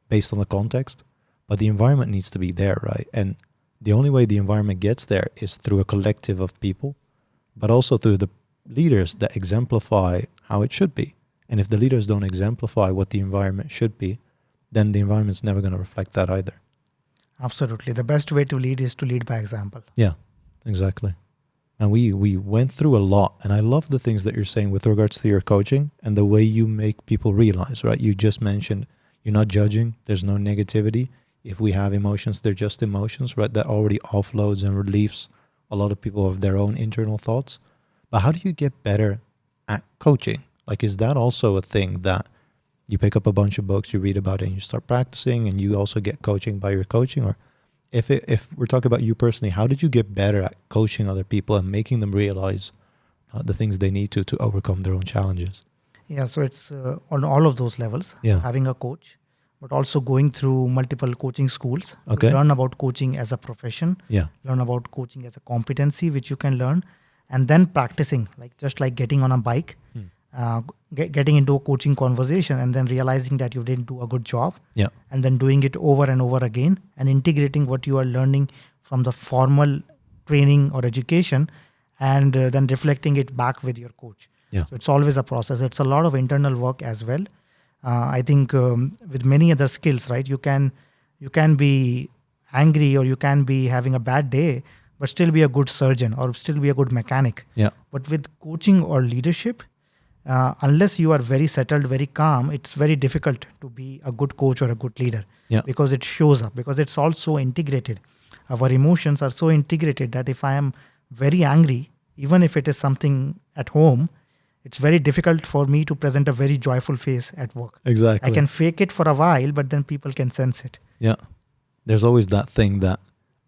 based on the context. But the environment needs to be there, right? And the only way the environment gets there is through a collective of people, but also through the leaders that exemplify how it should be. And if the leaders don't exemplify what the environment should be, then the environment's never going to reflect that either. Absolutely. The best way to lead is to lead by example. Yeah, exactly. And we went through a lot. And I love the things that you're saying with regards to your coaching and the way you make people realize, right? You just mentioned you're not judging. There's no negativity. If we have emotions, they're just emotions, right? That already offloads and relieves a lot of people of their own internal thoughts. But how do you get better at coaching? Like, is that also a thing that you pick up a bunch of books, you read about it, and you start practicing, and you also get coaching by your coaching? Or if we're talking about you personally, how did you get better at coaching other people and making them realize the things they need to overcome their own challenges? Yeah, so it's on all of those levels. Yeah. So having a coach, but also going through multiple coaching schools. Okay. To learn about coaching as a profession. Yeah. Learn about coaching as a competency, which you can learn. And then practicing, just like getting on a bike, getting into a coaching conversation, and then realizing that you didn't do a good job. Yeah. And then doing it over and over again, and integrating what you are learning from the formal training or education, and then reflecting it back with your coach. Yeah. So it's always a process. It's a lot of internal work as well. I think with many other skills, right? You can be angry, or you can be having a bad day, but still be a good surgeon or still be a good mechanic. Yeah. But with coaching or leadership, unless you are very settled, very calm, it's very difficult to be a good coach or a good leader. Yeah. Because it shows up, because it's also integrated. Our emotions are so integrated that if I am very angry, even if it is something at home, it's very difficult for me to present a very joyful face at work. Exactly. I can fake it for a while, but then people can sense it. Yeah. There's always that thing that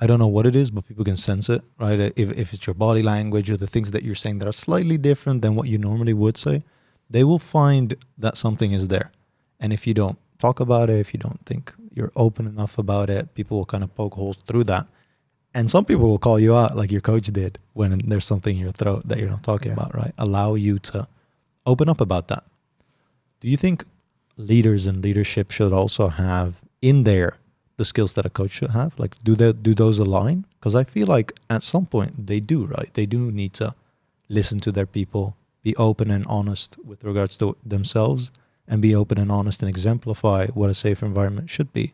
I don't know what it is, but people can sense it, right? If it's your body language or the things that you're saying that are slightly different than what you normally would say, they will find that something is there. And if you don't talk about it, if you don't think you're open enough about it, people will kind of poke holes through that. And some people will call you out like your coach did when there's something in your throat that you're not talking about, right? Allow you to open up about that. Do you think leaders and leadership should also have in there the skills that a coach should have? Like, do those align? Because I feel like at some point they do, right? They do need to listen to their people, be open and honest with regards to themselves, and be open and honest and exemplify what a safe environment should be.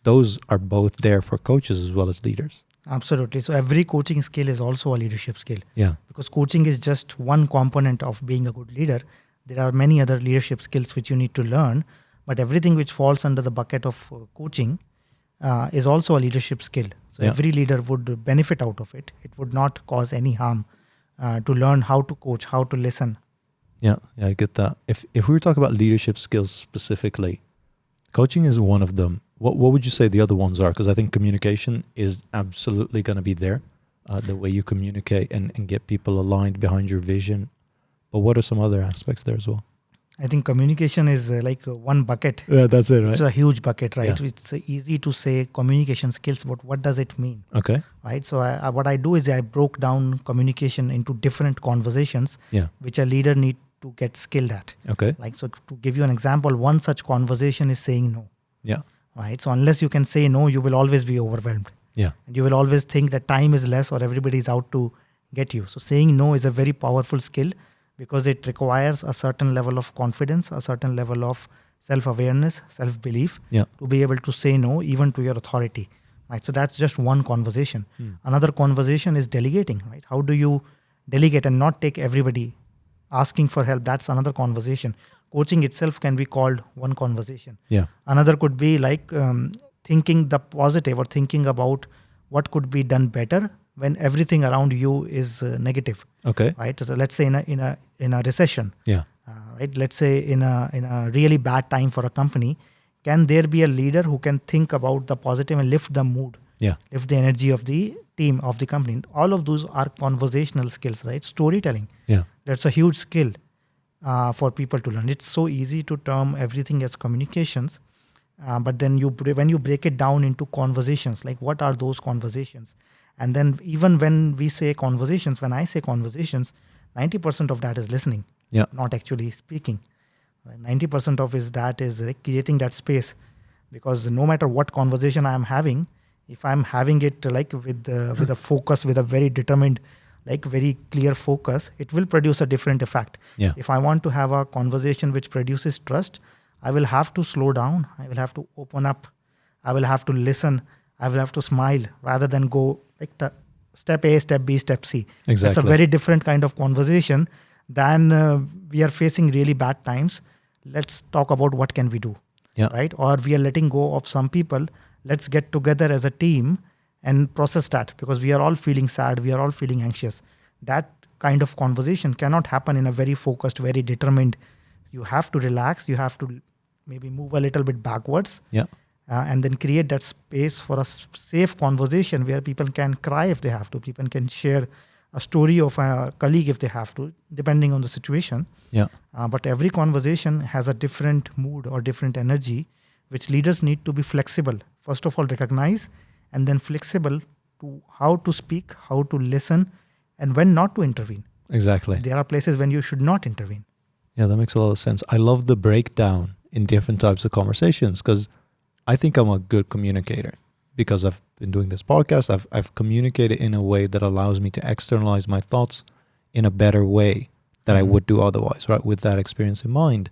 Those are both there for coaches as well as leaders. Absolutely. So every coaching skill is also a leadership skill. Yeah. Because coaching is just one component of being a good leader. There are many other leadership skills which you need to learn, but everything which falls under the bucket of coaching is also a leadership skill. So every leader would benefit out of it. It would not cause any harm to learn how to coach, how to listen. Yeah, I get that. If we were talking about leadership skills specifically, coaching is one of them. What would you say the other ones are? Because I think communication is absolutely going to be there, the way you communicate and get people aligned behind your vision. But what are some other aspects there as well? I think communication is like one bucket. Yeah, that's it, right? It's a huge bucket, right? Yeah. It's easy to say communication skills, but what does it mean? Okay. Right. So what I do is I broke down communication into different conversations, which a leader need to get skilled at. Okay. Like, so to give you an example, one such conversation is saying no. Yeah. Right. So unless you can say no, you will always be overwhelmed. Yeah. And you will always think that time is less or everybody is out to get you. So saying no is a very powerful skill because it requires a certain level of confidence, a certain level of self-awareness, self-belief to be able to say no even to your authority. Right. So that's just one conversation. Another conversation is delegating. Right. How do you delegate and not take everybody asking for help? That's another conversation. Coaching itself can be called one conversation. Yeah. Another could be like thinking the positive or thinking about what could be done better when everything around you is negative. Okay. Right. So let's say in a recession. Yeah. Right. Let's say in a really bad time for a company, can there be a leader who can think about the positive and lift the mood? Yeah. Lift the energy of the team, of the company. All of those are conversational skills, right? Storytelling. Yeah. That's a huge skill for people to learn. It's so easy to term everything as communications, but then when you break it down into conversations, like what are those conversations? And then even when we say conversations, when I say conversations, 90% of that is listening, not actually speaking. 90% of that is like creating that space, because no matter what conversation I am having, if I'm having it like with a focus, with a very determined, like very clear focus, it will produce a different effect. Yeah. If I want to have a conversation which produces trust, I will have to slow down. I will have to open up. I will have to listen. I will have to smile rather than go like step A, step B, step C. Exactly. It's a very different kind of conversation than we are facing really bad times. Let's talk about what can we do, right? Or we are letting go of some people. Let's get together as a team and process that, because we are all feeling sad. We are all feeling anxious. That kind of conversation cannot happen in a very focused, very determined. You have to relax. You have to maybe move a little bit backwards. And then create that space for a safe conversation where people can cry if they have to. People can share a story of a colleague if they have to, depending on the situation. But every conversation has a different mood or different energy, which leaders need to be flexible. First of all, recognize, and then flexible to how to speak, how to listen, and when not to intervene. Exactly. There are places when you should not intervene. Yeah, that makes a lot of sense. I love the breakdown in different types of conversations, because I think I'm a good communicator because I've been doing this podcast. I've communicated in a way that allows me to externalize my thoughts in a better way that I would do otherwise, right? With that experience in mind.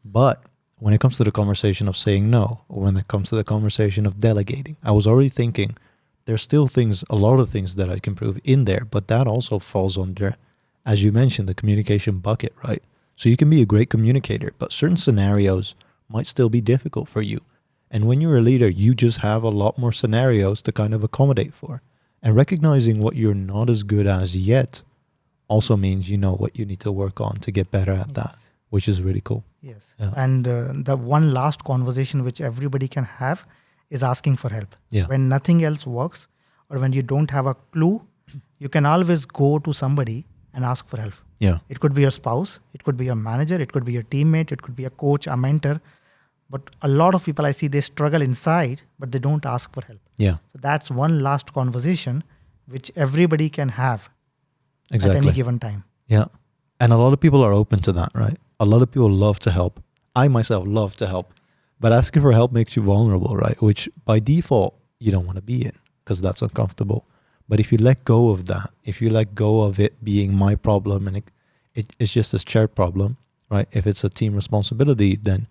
But when it comes to the conversation of saying no, or when it comes to the conversation of delegating, I was already thinking there's still a lot of things that I can improve in there, but that also falls under, as you mentioned, the communication bucket, right? So you can be a great communicator, but certain scenarios might still be difficult for you. And when you're a leader, you just have a lot more scenarios to kind of accommodate for. And recognizing what you're not as good as yet also means you know what you need to work on to get better at that, which is really cool. Yes. And the one last conversation which everybody can have is asking for help. When nothing else works, or when you don't have a clue, you can always go to somebody and ask for help. It could be your spouse, it could be your manager, it could be your teammate, it could be a coach, a mentor. But a lot of people I see, they struggle inside, but they don't ask for help. So that's one last conversation which everybody can have at any given time. And a lot of people are open to that, right? A lot of people love to help. I myself love to help. But asking for help makes you vulnerable, right? Which by default, you don't want to be in because that's uncomfortable. But if you let go of that, if you let go of it being my problem and it's just a shared problem, right? If it's a team responsibility, then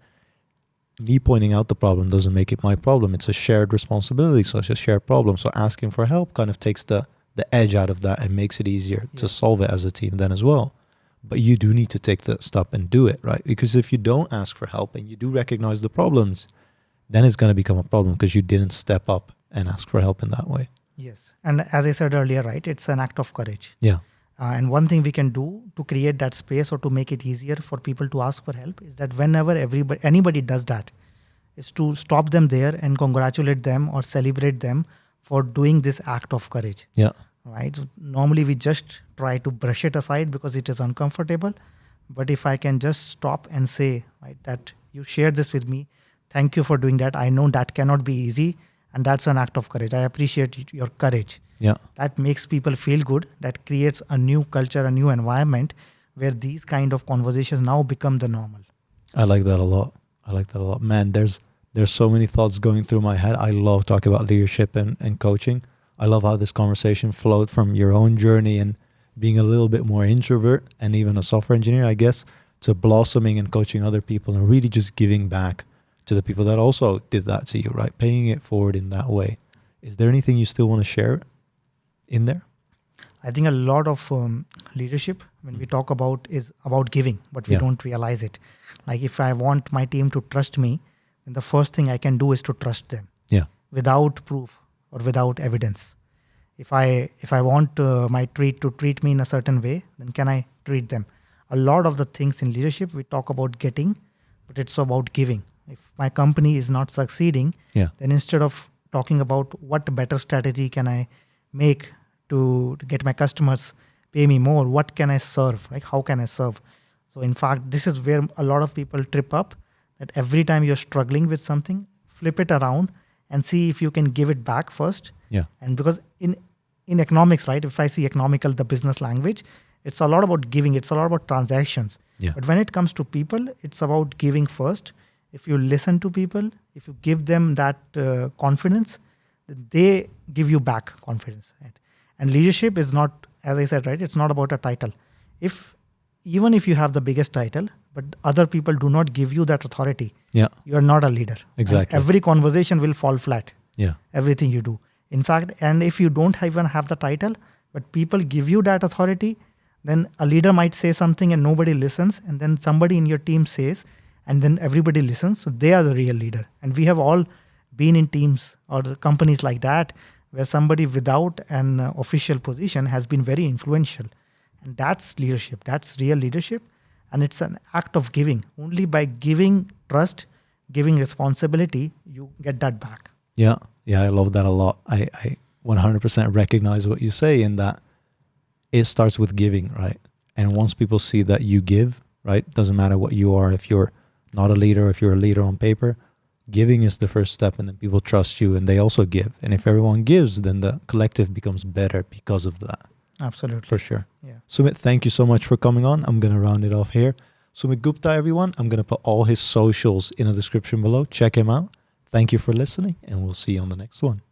me pointing out the problem doesn't make it my problem. It's a shared responsibility, so it's a shared problem. So asking for help kind of takes the edge out of that and makes it easier to solve it as a team then as well. But you do need to take the step and do it, right? Because if you don't ask for help and you do recognize the problems, then it's going to become a problem because you didn't step up and ask for help in that way. Yes. And as I said earlier, right, it's an act of courage. Yeah. And one thing we can do to create that space or to make it easier for people to ask for help is that whenever anybody does that, is to stop them there and congratulate them or celebrate them for doing this act of courage. Yeah. Right. So normally we just try to brush it aside because it is uncomfortable. But if I can just stop and say, right, that you shared this with me, thank you for doing that. I know that cannot be easy. And that's an act of courage. I appreciate your courage. Yeah. That makes people feel good. That creates a new culture, a new environment where these kind of conversations now become the normal. I like that a lot. Man, there's so many thoughts going through my head. I love talking about leadership and coaching. I love how this conversation flowed from your own journey and being a little bit more introvert and even a software engineer, I guess, to blossoming and coaching other people and really just giving back to the people that also did that to you, right? Paying it forward in that way. Is there anything you still want to share in there? I think a lot of leadership, when we talk about, is about giving, but we don't realize it. Like if I want my team to trust me, then the first thing I can do is to trust them. Yeah. Without proof or without evidence. If I want my to treat me in a certain way, then can I treat them? A lot of the things in leadership, we talk about getting, but it's about giving. If my company is not succeeding, then instead of talking about what better strategy can I make to get my customers pay me more, what can I serve? Like how can I serve? So in fact, this is where a lot of people trip up, that every time you're struggling with something, flip it around and see if you can give it back first. Yeah. And because in economics, right, if I see economical, the business language, it's a lot about giving, it's a lot about transactions. Yeah. But when it comes to people, it's about giving first. If you listen to people, if you give them that confidence, then they give you back confidence. Right? And leadership is not, as I said, right, it's not about a title. Even if you have the biggest title, but other people do not give you that authority, you are not a leader. Exactly. And every conversation will fall flat. Yeah. Everything you do. In fact, and if you don't even have the title, but people give you that authority, then a leader might say something and nobody listens, and then somebody in your team says, and then everybody listens. So they are the real leader. And we have all been in teams or companies like that, where somebody without an official position has been very influential. And that's leadership. That's real leadership. And it's an act of giving. Only by giving trust, giving responsibility, you get that back. Yeah. Yeah, I love that a lot. I 100% recognize what you say in that it starts with giving, right? And once people see that you give, right, doesn't matter what you are, if you're not a leader, if you're a leader on paper, giving is the first step, and then people trust you and they also give. And if everyone gives, then the collective becomes better because of that. Absolutely. For sure. Yeah. Sumit, thank you so much for coming on. I'm going to round it off here. Sumit Gupta, everyone. I'm going to put all his socials in the description below. Check him out. Thank you for listening, and we'll see you on the next one.